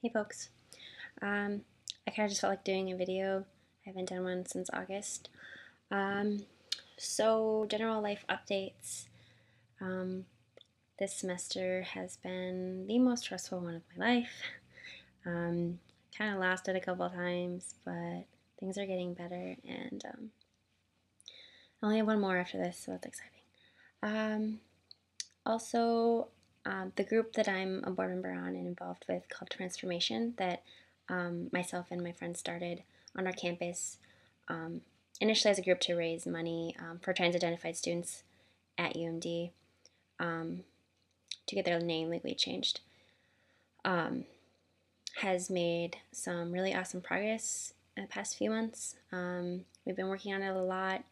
Hey folks, I kind of just felt like doing a video. I haven't done one since August. So general life updates. This semester has been the most stressful one of my life. Kind of lost it a couple times, but things are getting better, and I only have one more after this, so it's exciting. Also, the group that I'm a board member on and involved with called Transformation that myself and my friends started on our campus, initially as a group to raise money for trans-identified students at UMD to get their name legally changed, has made some really awesome progress in the past few months. We've been working on it a lot,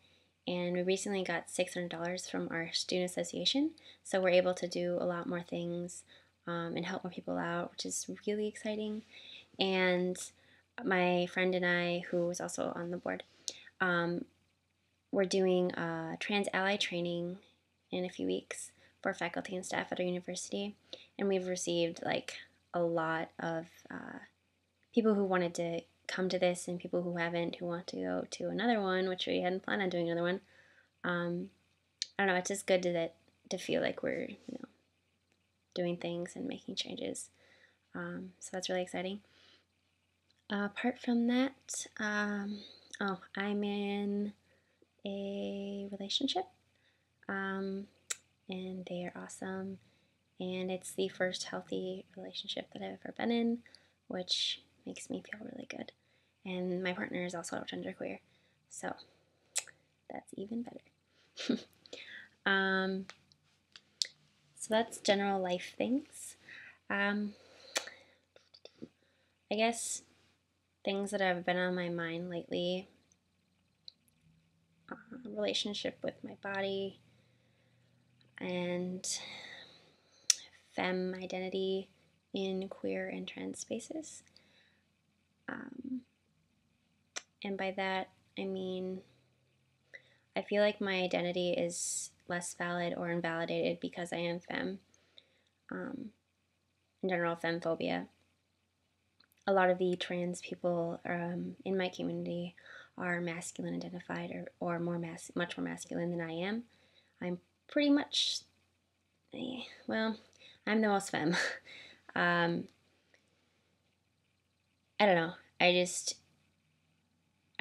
and we recently got $600 from our student association, so we're able to do a lot more things and help more people out, which is really exciting. And my friend and I, who was also on the board, we're doing a trans ally training in a few weeks for faculty and staff at our university, and we've received like a lot of people who wanted to come to this and people who haven't, who want to go to another one, which we hadn't planned on doing another one. I don't know, it's just good to feel like we're doing things and making changes. So that's really exciting. Apart from that, I'm in a relationship, and they are awesome, and it's the first healthy relationship that I've ever been in, which makes me feel really good. And my partner is also genderqueer, so that's even better. So that's general life things. I guess things that have been on my mind lately: relationship with my body and femme identity in queer and trans spaces. And by that, I mean, I feel like my identity is less valid or invalidated because I am femme. In general, femmephobia. A lot of the trans people in my community are masculine identified or much more masculine than I am. I'm pretty much, well, I'm the most femme. I don't know.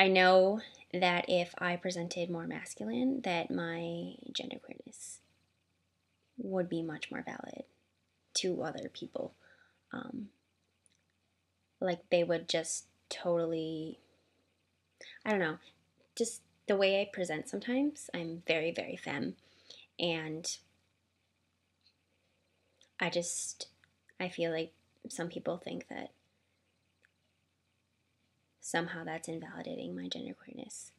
I know that if I presented more masculine, that my genderqueerness would be much more valid to other people. Like they would just totally, I don't know, just the way I present sometimes, I'm very, very femme. And I feel like some people think that somehow that's invalidating my genderqueerness,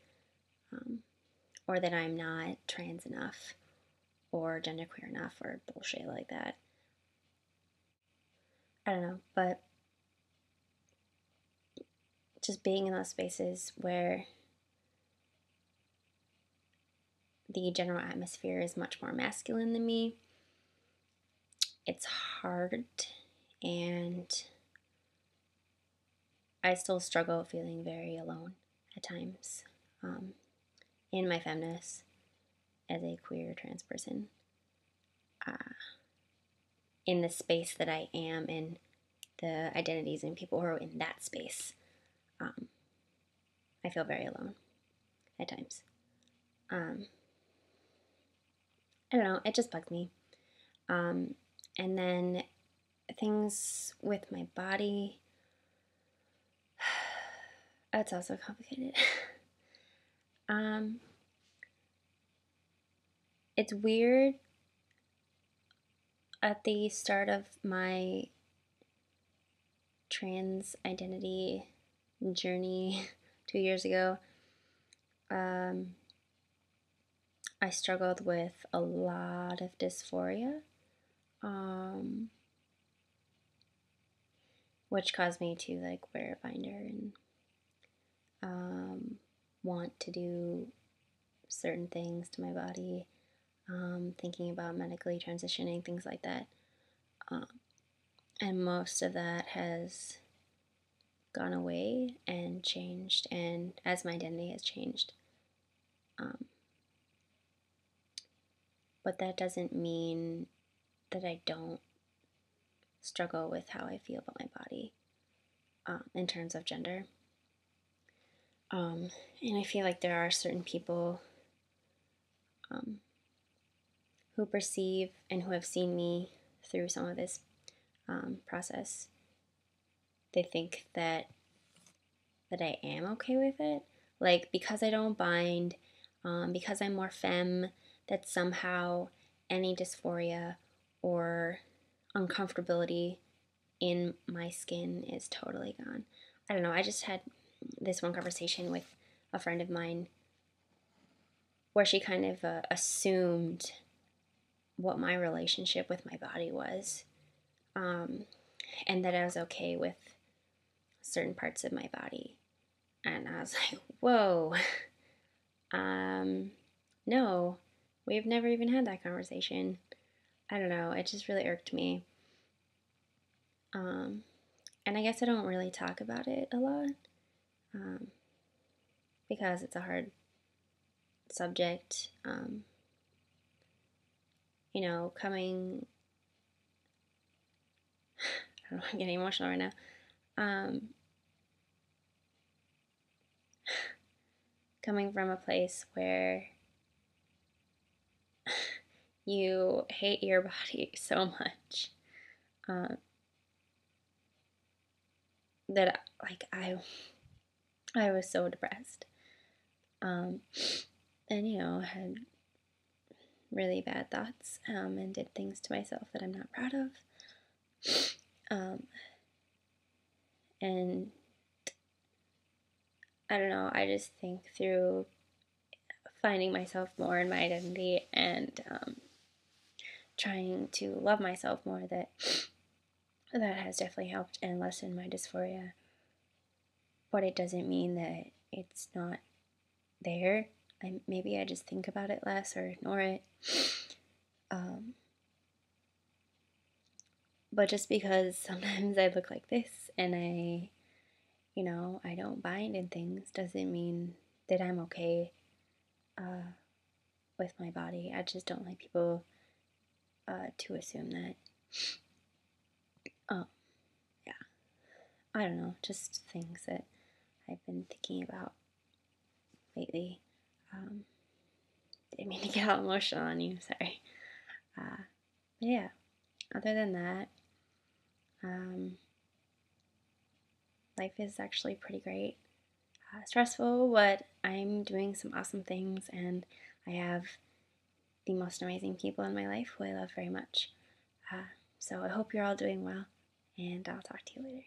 or that I'm not trans enough or genderqueer enough or bullshit like that. I don't know, but just being in those spaces where the general atmosphere is much more masculine than me, it's hard, and I still struggle feeling very alone at times in my femness as a queer trans person, in the space that I am, in the identities and people who are in that space. I feel very alone at times. I don't know, it just bugs me. And then things with my body, that's also complicated. It's weird. At the start of my trans identity journey 2 years ago, I struggled with a lot of dysphoria, which caused me to like wear a binder and want to do certain things to my body, thinking about medically transitioning, things like that. And most of that has gone away and changed, and as my identity has changed. But that doesn't mean that I don't struggle with how I feel about my body in terms of gender. And I feel like there are certain people who perceive and who have seen me through some of this process. They think that I am okay with it. Like, because I don't bind, because I'm more femme, that somehow any dysphoria or uncomfortability in my skin is totally gone. I don't know. I just had this one conversation with a friend of mine where she kind of assumed what my relationship with my body was, and that I was okay with certain parts of my body. And I was like, whoa, no, we've never even had that conversation. I don't know, it just really irked me. And I guess I don't really talk about it a lot because it's a hard subject. You know, I don't know, I'm getting emotional right now. Coming from a place where you hate your body so much that like I was so depressed, and you know, had really bad thoughts, and did things to myself that I'm not proud of, and I don't know, I just think through finding myself more in my identity and trying to love myself more, that has definitely helped and lessened my dysphoria. But it doesn't mean that it's not there. Maybe I just think about it less or ignore it. But just because sometimes I look like this and I don't bind in things, doesn't mean that I'm okay with my body. I just don't like people to assume that. Oh, yeah. I don't know, just things that I've been thinking about lately. Didn't mean to get all emotional on you, sorry. But yeah, other than that, life is actually pretty great. Stressful, but I'm doing some awesome things, and I have the most amazing people in my life who I love very much. So I hope you're all doing well, and I'll talk to you later.